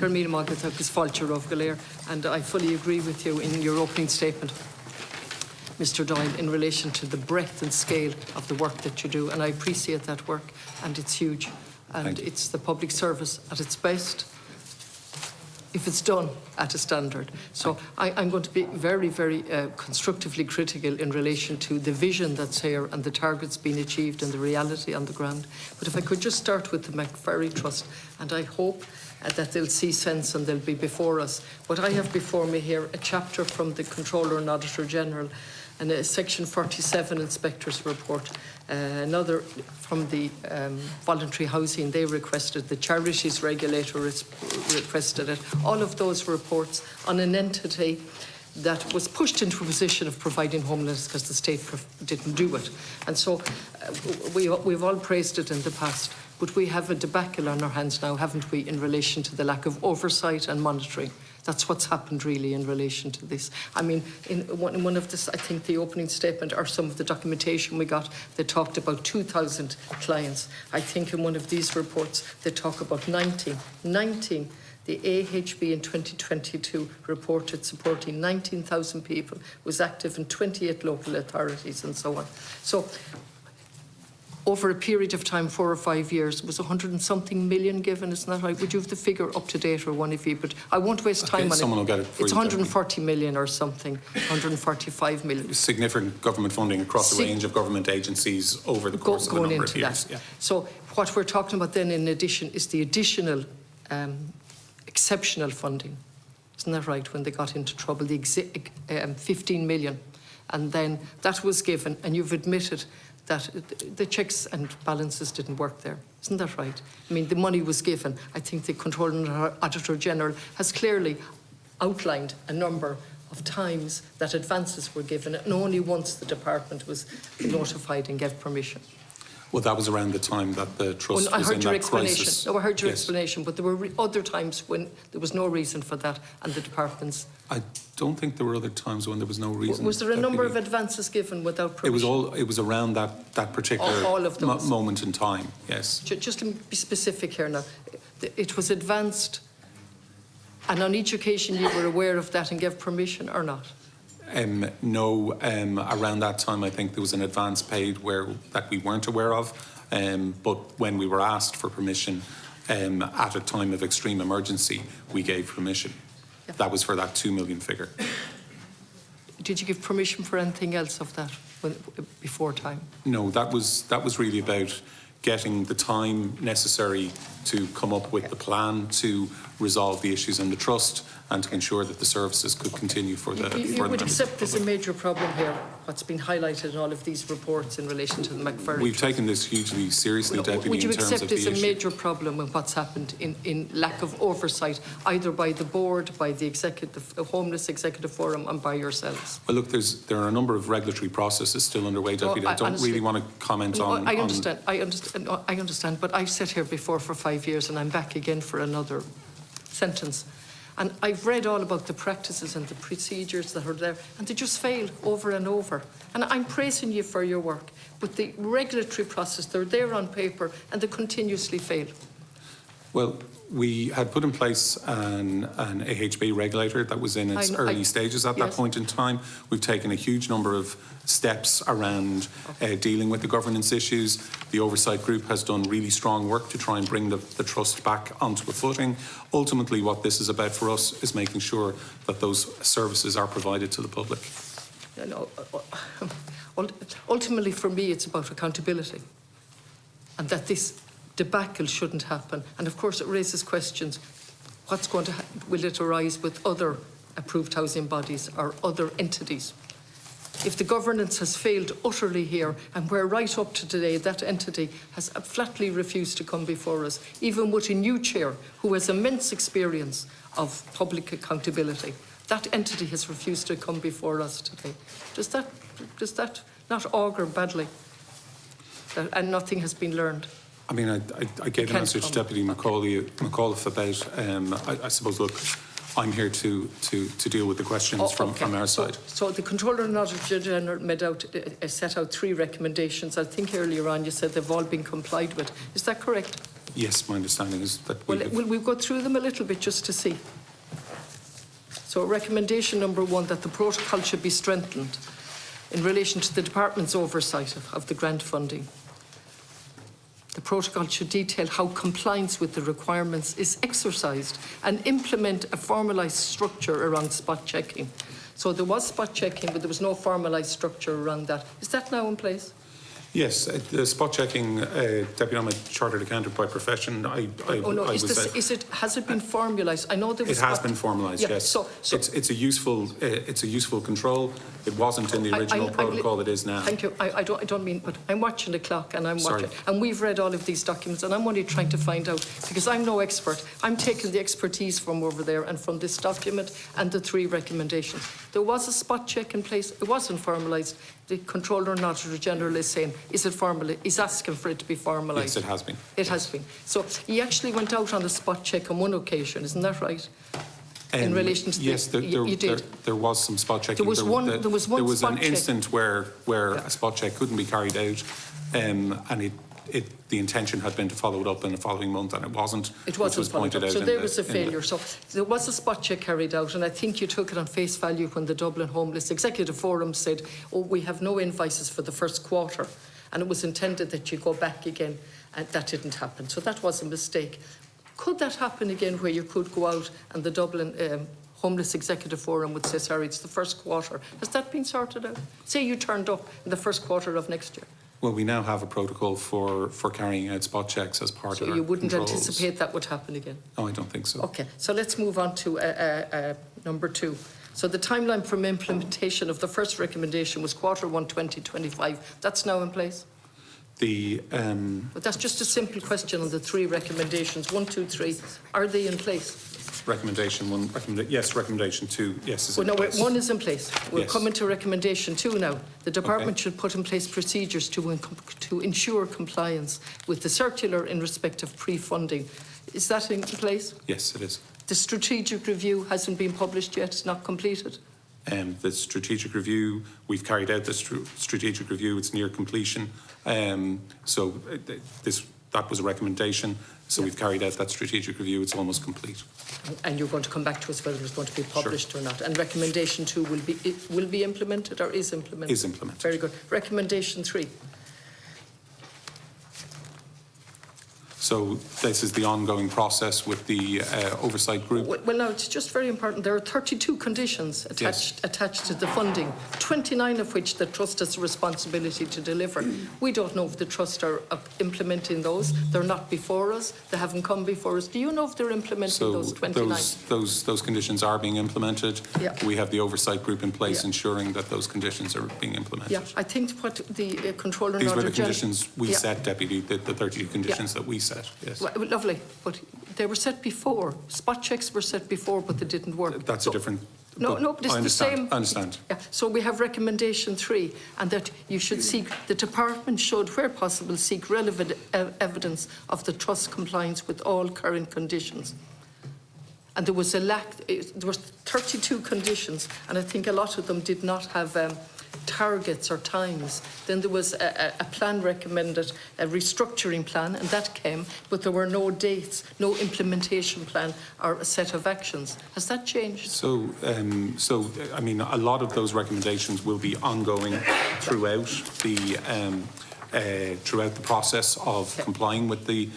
Carmina Magatak is Falcher of Galere, and I fully agree with you in your opening statement, Mr. Doyle, in relation to the breadth and scale of the work that you do, and I appreciate that work, and it's huge, and it's the public service at its best if it's done at a standard. So I'm going to be very, very constructively critical in relation to the vision that's here and the targets being achieved and the reality on the ground. But if I could just start with the McVerry Trust, and I hope that they'll see sense and they'll be before us. What I have before me here, a chapter from the Controller and Auditor General, and a Section 47 Inspector's Report, another from the voluntary housing, they requested, the Charities Regulator requested it. All of those reports on an entity that was pushed into a position of providing homelessness because the state didn't do it. And so we've all praised it in the past, but we have a debacle on our hands now, haven't we, in relation to the lack of oversight and monitoring. That's what's happened really in relation to this. I mean, in one of this, I think the opening statement or some of the documentation we got, they talked about 2,000 clients. I think in one of these reports, they talk about 19. The AHB in 2022 reported supporting 19,000 people, was active in 28 local authorities and so on. So over a period of time, 4 or 5 years, was 100 and something million given, isn't that right? Would you have the figure up to date, or one of you? But I won't waste time on it. Someone will get it for it's you. 140 million or something, 145 million. Significant government funding across a range of government agencies over the course of a number of years. Yeah. So what we're talking about then in addition is the additional exceptional funding. Isn't that right? When they got into trouble, the 15 million. And then that was given, and you've admitted that the checks and balances didn't work there. Isn't that right? I mean, the money was given. I think the Controller and Auditor General has clearly outlined a number of times that advances were given, and only once the department was notified and gave permission. Well, that was around the time that the Trust was in that crisis. No, I heard your explanation, but there were other times when there was no reason for that, and the departments... I don't think there were other times when there was no reason. Was there a number of advances given without permission? It was around that particular all of those. Moment in time, yes. Just to be specific here now, it was advanced, and on each occasion you were aware of that and gave permission or not? No, around that time I think there was an advance paid that we weren't aware of, but when we were asked for permission at a time of extreme emergency, we gave permission. Yep. That was for that 2 million figure. Did you give permission for anything else of that before time? No, that was really about getting the time necessary to come up with the plan to resolve the issues in the Trust and to ensure that the services could continue for the You would accept there's a major problem here, what's been highlighted in all of these reports in relation to the McVerry. We've taken this hugely seriously, Deputy, would you in terms of the issue. accept there's a major problem in what's happened in lack of oversight, either by the board, by the Homeless Executive Forum and by yourselves? Well, look, there are a number of regulatory processes still underway, Deputy. I don't honestly, really want to comment on... I understand, but I've sat here before for 5 years and I'm back again for another sentence. And I've read all about the practices and the procedures that are there, and they just fail over and over. And I'm praising you for your work, but the regulatory process, they're there on paper and they continuously fail. Well, we had put in place an AHB regulator that was in its early stages at that point in time. We've taken a huge number of steps around dealing with the governance issues. The oversight group has done really strong work to try and bring the Trust back onto a footing. Ultimately, what this is about for us is making sure that those services are provided to the public. Ultimately, for me, it's about accountability, and that this debacle shouldn't happen. And of course it raises questions. What's going to happen? Will it arise with other approved housing bodies or other entities? If the governance has failed utterly here, and we're right up to today, that entity has flatly refused to come before us, even with a new chair who has immense experience of public accountability. That entity has refused to come before us today. Does that not augur badly? And nothing has been learned? I mean, I gave an answer to Deputy McAuliffe about, I suppose, look, I'm here to deal with the questions from our side. So the Controller and Auditor General set out 3 recommendations. I think earlier on you said they've all been complied with. Is that correct? Yes, my understanding is that Well, will we go through them a little bit just to see? So recommendation number 1, that the protocol should be strengthened in relation to the department's oversight of the grant funding. The protocol should detail how compliance with the requirements is exercised and implement a formalised structure around spot checking. So there was spot checking, but there was no formalised structure around that. Is that now in place? Yes, the spot checking, Deputy, I'm a chartered accountant by profession. Has it been formalised? I know there was. It has been formalised, yeah, yes. So it's a useful control. It wasn't in the original protocol. It is now. Thank you. I don't mean, but I'm watching the clock and I'm Sorry. watching, and we've read all of these documents, and I'm only trying to find out, because I'm no expert. I'm taking the expertise from over there and from this document and the 3 recommendations. There was a spot check in place. It wasn't formalised. The Controller and Auditor General is saying, is it formalised? He's asking for it to be formalised. Yes, it has been. It has been. So he actually went out on a spot check on one occasion, isn't that right? In relation to yes, there was some spot checking. There was an instant where a spot check couldn't be carried out, and the intention had been to follow it up in the following month, and it wasn't. It wasn't pointed out. So there was a failure. So there was a spot check carried out, and I think you took it on face value when the Dublin Homeless Executive Forum said, "Oh, we have no invoices for the first quarter," and it was intended that you go back again, and that didn't happen. So that was a mistake. Could that happen again, where you could go out and the Dublin Homeless Executive Forum would say, sorry, it's the first quarter? Has that been sorted out? Say you turned up in the first quarter of next year. Well, we now have a protocol for carrying out spot checks as part of our So you wouldn't controls. anticipate that would happen again? No, I don't think so. Okay, so let's move on to number 2. So the timeline from implementation of the first recommendation was Q1 2025. That's now in place? But that's just a simple question on the 3 recommendations, 1, 2, 3. Are they in place? Recommendation 1, recommendation 2, yes, is in no, place. 1 is in place. We're Yes. coming to recommendation 2 now. The department should put in place procedures to ensure compliance with the circular in respect of pre-funding. Is that in place? Yes, it is. The strategic review hasn't been published yet, it's not completed? The strategic review, we've carried out the strategic review, it's near completion. That was a recommendation, so we've carried out that strategic review, it's almost complete. And you're going to come back to us whether it's going to be published or not. And recommendation 2 will be implemented or is implemented? Is implemented. Very good. Recommendation 3. So this is the ongoing process with the oversight group. Well, now, it's just very important. There are 32 conditions attached to the funding, 29 of which the Trust has a responsibility to deliver. We don't know if the Trust are implementing those. They're not before us. They haven't come before us. Do you know if they're implementing those 29? Those conditions are being implemented. Yeah. We have the oversight group in place ensuring that those conditions are being implemented. Yeah, I think what the Controller... These were the conditions we set, Deputy, the 32 conditions that we set. Yes. Well, lovely, but they were set before. Spot checks were set before, but they didn't work. That's a different... No, but it's the same. I understand. Yeah. So we have recommendation 3, and that you should seek, the department should, where possible, seek relevant evidence of the Trust compliance with all current conditions. And there was a lack, there were 32 conditions, and I think a lot of them did not have targets or times. Then there was a plan recommended, a restructuring plan, and that came, but there were no dates, no implementation plan or a set of actions. Has that changed? So, I mean, a lot of those recommendations will be ongoing throughout the process of complying with the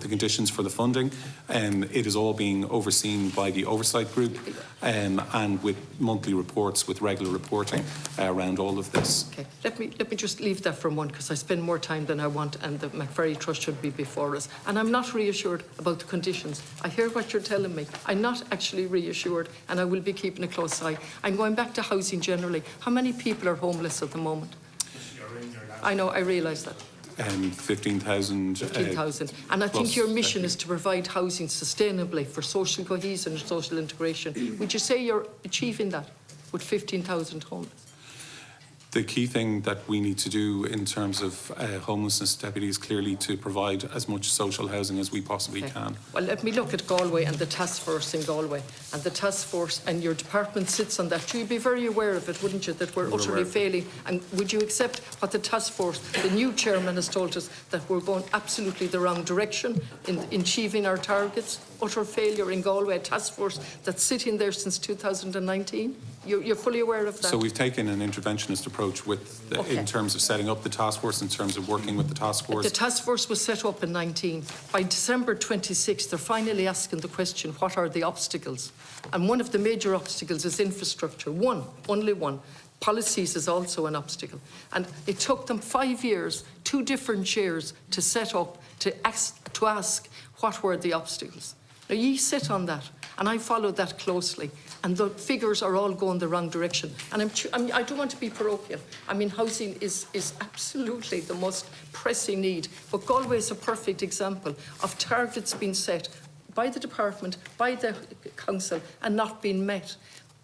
conditions for the funding. It is all being overseen by the oversight group and with monthly reports, with regular reporting around all of this. Okay, let me just leave that for a moment, because I spend more time than I want, and the McVerry Trust should be before us. And I'm not reassured about the conditions. I hear what you're telling me. I'm not actually reassured, and I will be keeping a close eye. I'm going back to housing generally. How many people are homeless at the moment? I know, I realise that. 15,000. 15,000. And I think your mission is to provide housing sustainably for social cohesion and social integration. Would you say you're achieving that with 15,000 homeless? The key thing that we need to do in terms of homelessness, Deputy, is clearly to provide as much social housing as we possibly can. Well, let me look at Galway and the task force in Galway. And the task force, and your department sits on that. You'd be very aware of it, wouldn't you, that we're utterly failing? And would you accept what the task force, the new chairman has told us, that we're going absolutely the wrong direction in achieving our targets? Utter failure in Galway, a task force that's sitting there since 2019? You're fully aware of that? So we've taken an interventionist approach with in terms of setting up the task force, in terms of working with the task force. The task force was set up in 19. By December 26, they're finally asking the question, what are the obstacles? And one of the major obstacles is infrastructure. One, only one. Policies is also an obstacle. And it took them 5 years, 2 different chairs to set up, to ask what were the obstacles. Now, ye sit on that, and I followed that closely, and the figures are all going the wrong direction. And I don't want to be parochial. I mean, housing is absolutely the most pressing need. But Galway is a perfect example of targets being set by the department, by the council, and not being met.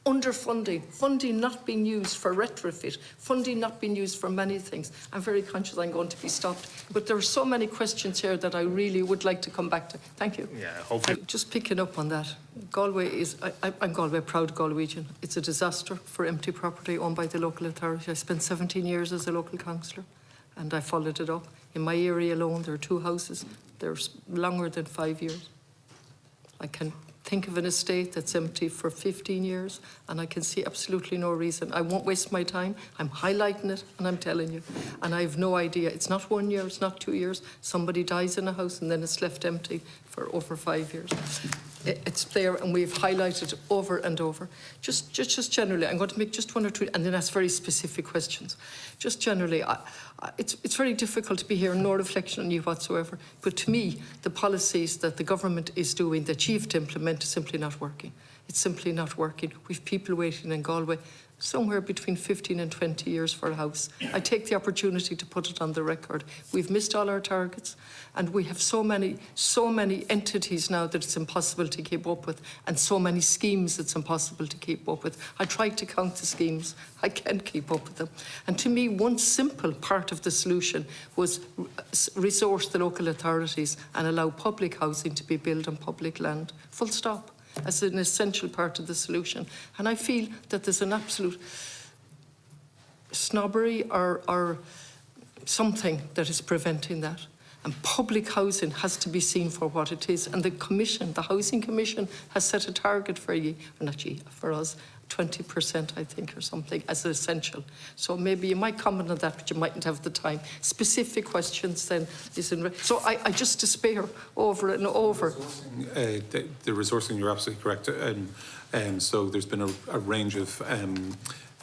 Underfunding, funding not being used for retrofit, funding not being used for many things. I'm very conscious I'm going to be stopped, but there are so many questions here that I really would like to come back to. Thank you. Yeah, hopefully. Just picking up on that, Galway is, I'm Galway, proud Galwegian. It's a disaster for empty property owned by the local authority. I spent 17 years as a local councillor, and I followed it up. In my area alone, there are 2 houses. They're longer than 5 years. I can think of an estate that's empty for 15 years, and I can see absolutely no reason. I won't waste my time. I'm highlighting it, and I'm telling you. And I have no idea. It's not 1 year, it's not 2 years. Somebody dies in a house, and then it's left empty for over 5 years. It's there, and we've highlighted over and over. Just generally, I'm going to make just 1 or 2, and then ask very specific questions. Just generally, it's very difficult to be here, no reflection on you whatsoever. But to me, the policies that the government is doing, that you've to implement, is simply not working. It's simply not working. We've people waiting in Galway somewhere between 15 and 20 years for a house. I take the opportunity to put it on the record. We've missed all our targets, and we have so many entities now that it's impossible to keep up with, and so many schemes it's impossible to keep up with. I tried to count the schemes. I can't keep up with them. And to me, one simple part of the solution was resource the local authorities and allow public housing to be built on public land. Full stop. As an essential part of the solution. And I feel that there's an absolute snobbery or something that is preventing that. And public housing has to be seen for what it is. And the Commission, the Housing Commission, has set a target for you, or not you, for us, 20%, I think, or something, as essential. So maybe you might comment on that, but you mightn't have the time. Specific questions then is in. So I just despair over and over. The resourcing, you're absolutely correct. And so there's been a range of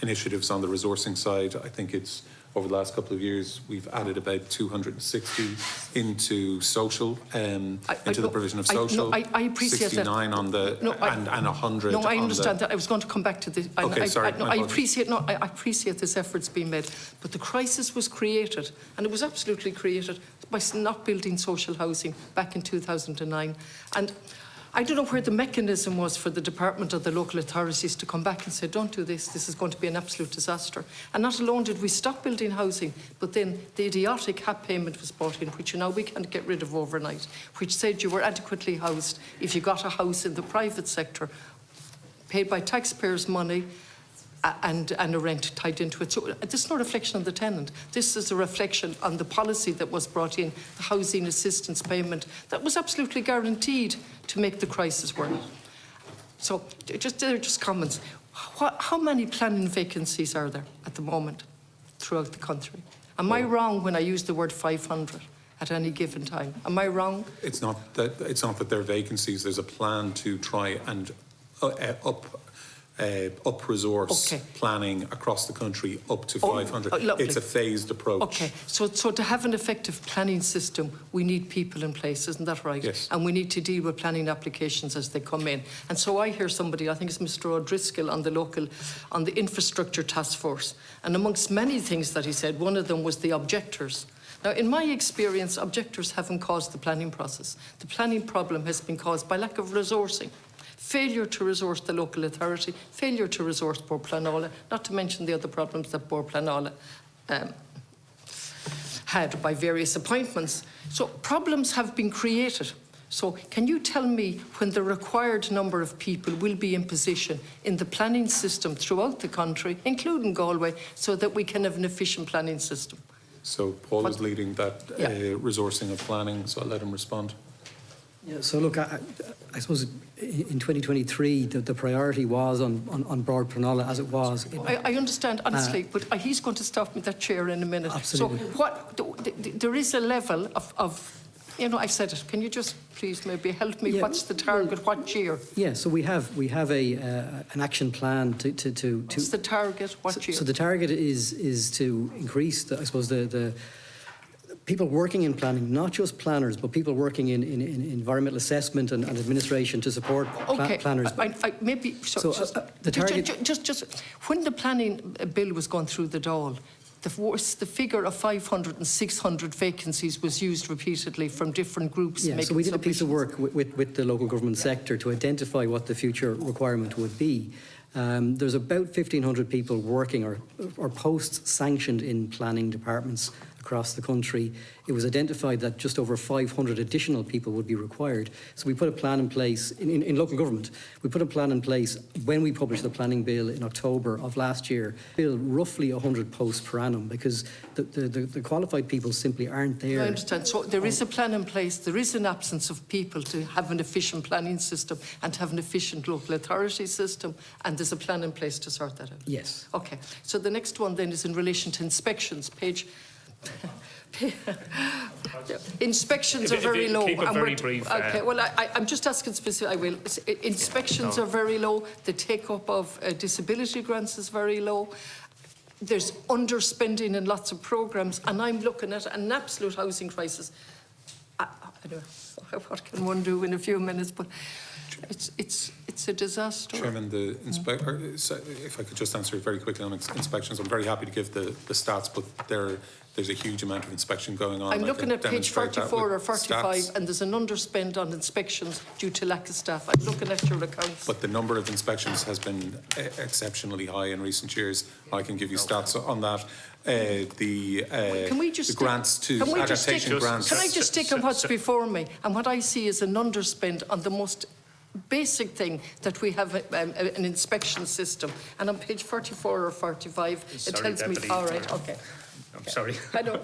initiatives on the resourcing side. I think it's over the last couple of years, we've added about 260 into social, into the provision of social. I appreciate 69 that. On the, and 100 No, I on understand the, that. I was going to come back to this. Okay, sorry. I appreciate this effort's being made. But the crisis was created, and it was absolutely created, by not building social housing back in 2009. And I don't know where the mechanism was for the department or the local authorities to come back and say, don't do this, this is going to be an absolute disaster. And not alone did we stop building housing, but then the idiotic HAP payment was brought in, which now we can't get rid of overnight, which said you were adequately housed if you got a house in the private sector, paid by taxpayers' money, and a rent tied into it. So this is no reflection on the tenant. This is a reflection on the policy that was brought in, the housing assistance payment, that was absolutely guaranteed to make the crisis work. So they're just comments. How many planning vacancies are there at the moment throughout the country? Am I wrong when I use the word 500 at any given time? Am I wrong? It's not that there are vacancies. There's a plan to try and up resource planning across the country up to 500. It's a phased approach. Okay, so to have an effective planning system, we need people in place, isn't that right? Yes. And we need to deal with planning applications as they come in. And so I hear somebody, I think it's Mr. O'Driscoll on the infrastructure task force, and amongst many things that he said, one of them was the objectors. Now, in my experience, objectors haven't caused the planning process. The planning problem has been caused by lack of resourcing. failure to resource the local authority, failure to resource Bord Pleanála, not to mention the other problems that Bord Pleanála had by various appointments. So problems have been created. So can you tell me when the required number of people will be in position in the planning system throughout the country, including Galway, so that we can have an efficient planning system? So Paul is leading that resourcing of planning, so I'll let him respond. Yeah, so look, I suppose in 2023 the priority was on Bord Pleanála as it was. I understand, honestly, but he's going to stop me that chair in a minute. Absolutely. So there is a level of you know, I said it. Can you just please maybe help me? Yeah. What's the target? What year? Yeah, so we have an action plan to. What's the target? What year? So the target is to increase, the people working in planning, not just planners, but people working in environmental assessment and administration to support planners. Maybe the target. Just when the planning bill was going through the Dáil, the figure of 500 and 600 vacancies was used repeatedly from different groups. Yeah, so we did a piece of work with the local government sector to identify what the future requirement would be. There's about 1,500 people working or posts sanctioned in planning departments across the country. It was identified that just over 500 additional people would be required. So we put a plan in place in local government. We put a plan in place when we published the planning bill in October of last year. Bill roughly 100 posts per annum because the qualified people simply aren't there. I understand. So there is a plan in place. There is an absence of people to have an efficient planning system and to have an efficient local authority system, and there's a plan in place to sort that out. Yes. Okay. So the next one then is in relation to inspections. Inspections are very low. Keep it very brief. Okay, well, I'm just asking specifically. I will. Inspections are very low. The take-up of disability grants is very low. There's underspending in lots of programmes, and I'm looking at an absolute housing crisis. I don't know what can one do in a few minutes, but it's a disaster. Chairman, if I could just answer very quickly on inspections, I'm very happy to give the stats, but there's a huge amount of inspection going on. I'm looking at page 44 or 45, and there's an underspend on inspections due to lack of staff. I'm looking at your accounts. But the number of inspections has been exceptionally high in recent years. I can give you stats on that. The grants to adaptation grants. Can I just stick on what's before me? And what I see is an underspend on the most basic thing, that we have an inspection system. And on page 44 or 45, it tells me, all right, okay. I'm sorry. I know.